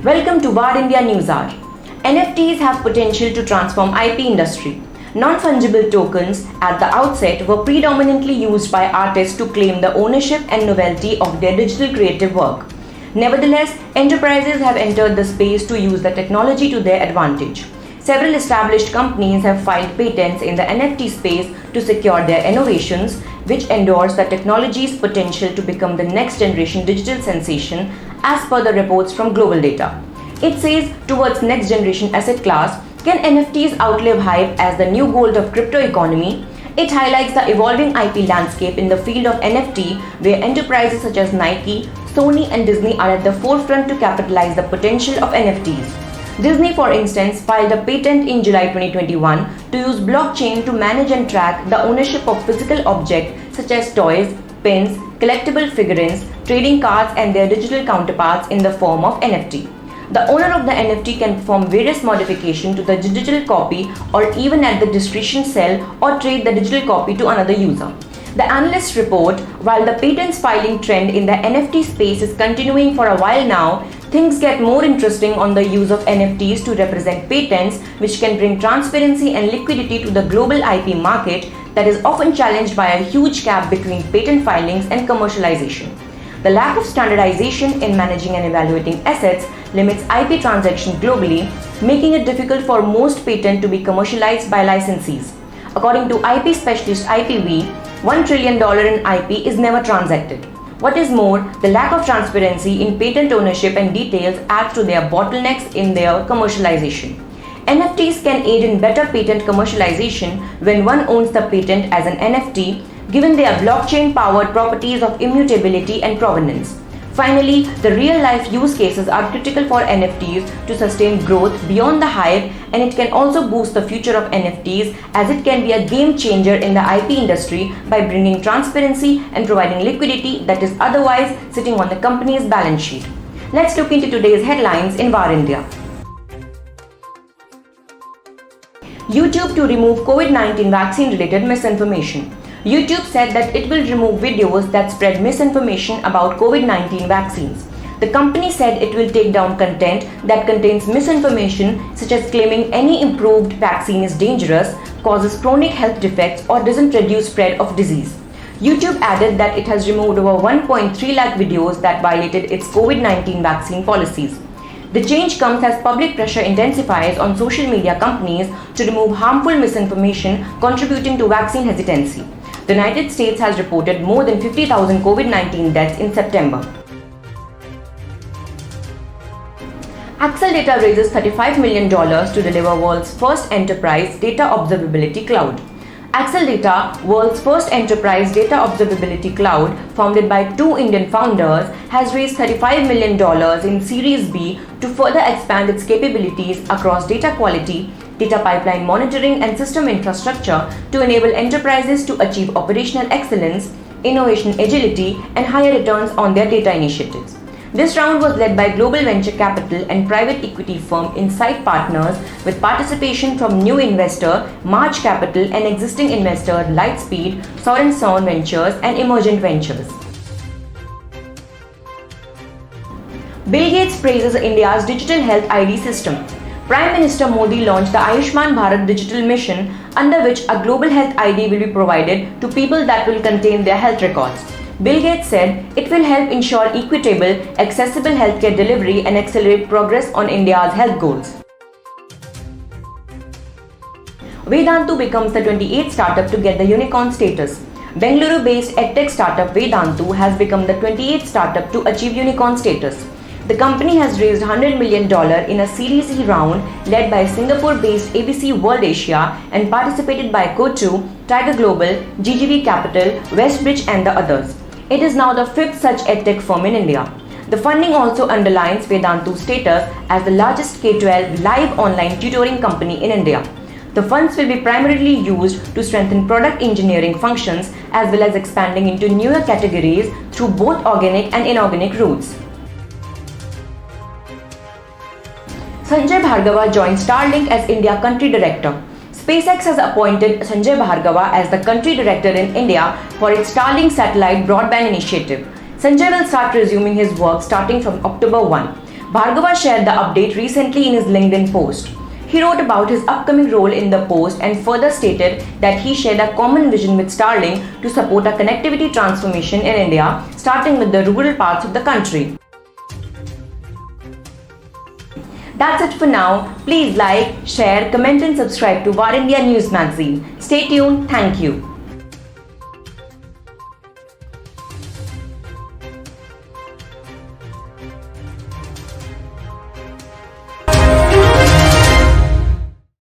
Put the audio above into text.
Welcome to VAR India News Hour. NFTs have potential to transform IP industry. Non-fungible tokens at the outset were predominantly used by artists to claim the ownership and novelty of their digital creative work. Nevertheless, enterprises have entered the space to use the technology to their advantage. Several established companies have filed patents in the NFT space to secure their innovations, which endorse the technology's potential to become the next generation digital sensation, as per the reports from Global Data. It says, towards next generation asset class, can NFTs outlive hype as the new gold of crypto economy? It highlights the evolving IP landscape in the field of NFT, where enterprises such as Nike, Sony and Disney are at the forefront to capitalize the potential of NFTs. Disney, for instance, filed a patent in July 2021 to use blockchain to manage and track the ownership of physical objects such as toys, pins, collectible figurines, trading cards and their digital counterparts in the form of NFT. The owner of the NFT can perform various modifications to the digital copy or even at the discretion sell or trade the digital copy to another user. The analysts report, while the patents filing trend in the NFT space is continuing for a while now, things get more interesting on the use of NFTs to represent patents, which can bring transparency and liquidity to the global IP market that is often challenged by a huge gap between patent filings and commercialization. The lack of standardization in managing and evaluating assets limits IP transactions globally, making it difficult for most patents to be commercialized by licensees. According to IP specialist IPV, $1 trillion in IP is never transacted. What is more, the lack of transparency in patent ownership and details adds to their bottlenecks in their commercialization. NFTs can aid in better patent commercialization when one owns the patent as an NFT, given their blockchain-powered properties of immutability and provenance. Finally, the real-life use cases are critical for NFTs to sustain growth beyond the hype, and it can also boost the future of NFTs as it can be a game changer in the IP industry by bringing transparency and providing liquidity that is otherwise sitting on the company's balance sheet. Let's look into today's headlines in VAR India. YouTube to remove COVID-19 vaccine-related misinformation. YouTube said that it will remove videos that spread misinformation about COVID-19 vaccines. The company said it will take down content that contains misinformation such as claiming any improved vaccine is dangerous, causes chronic health defects or doesn't reduce spread of disease. YouTube added that it has removed over 1.3 lakh videos that violated its COVID-19 vaccine policies. The change comes as public pressure intensifies on social media companies to remove harmful misinformation contributing to vaccine hesitancy. The United States has reported more than 50,000 COVID-19 deaths in September. Axel Data raises $35 million to deliver world's first enterprise data observability cloud. Axel Data, world's first enterprise data observability cloud, founded by two Indian founders, has raised $35 million in Series B to further expand its capabilities across data quality, data pipeline monitoring and system infrastructure to enable enterprises to achieve operational excellence, innovation agility, and higher returns on their data initiatives. This round was led by global venture capital and private equity firm Insight Partners with participation from new investor March Capital and existing investor Lightspeed, Sorenson Ventures and Emergent Ventures. Bill Gates praises India's digital health ID system. Prime Minister Modi launched the Ayushman Bharat Digital Mission, under which a global health ID will be provided to people that will contain their health records. Bill Gates said it will help ensure equitable, accessible healthcare delivery and accelerate progress on India's health goals. Vedantu becomes the 28th startup to get the unicorn status. Bengaluru-based edtech startup Vedantu has become the 28th startup to achieve unicorn status. The company has raised $100 million in a Series E round led by Singapore-based ABC World Asia and participated by Coatue, Tiger Global, GGV Capital, Westbridge and the others. It is now the fifth such edtech firm in India. The funding also underlines Vedantu's status as the largest K-12 live online tutoring company in India. The funds will be primarily used to strengthen product engineering functions as well as expanding into newer categories through both organic and inorganic routes. Sanjay Bhargava joined Starlink as India Country Director. SpaceX has appointed Sanjay Bhargava as the country director in India for its Starlink satellite broadband initiative. Sanjay will start resuming his work starting from October 1. Bhargava shared the update recently in his LinkedIn post. He wrote about his upcoming role in the post and further stated that he shared a common vision with Starlink to support a connectivity transformation in India, starting with the rural parts of the country. That's it for now. Please like, share, comment and subscribe to VAR India News Magazine. Stay tuned. Thank you.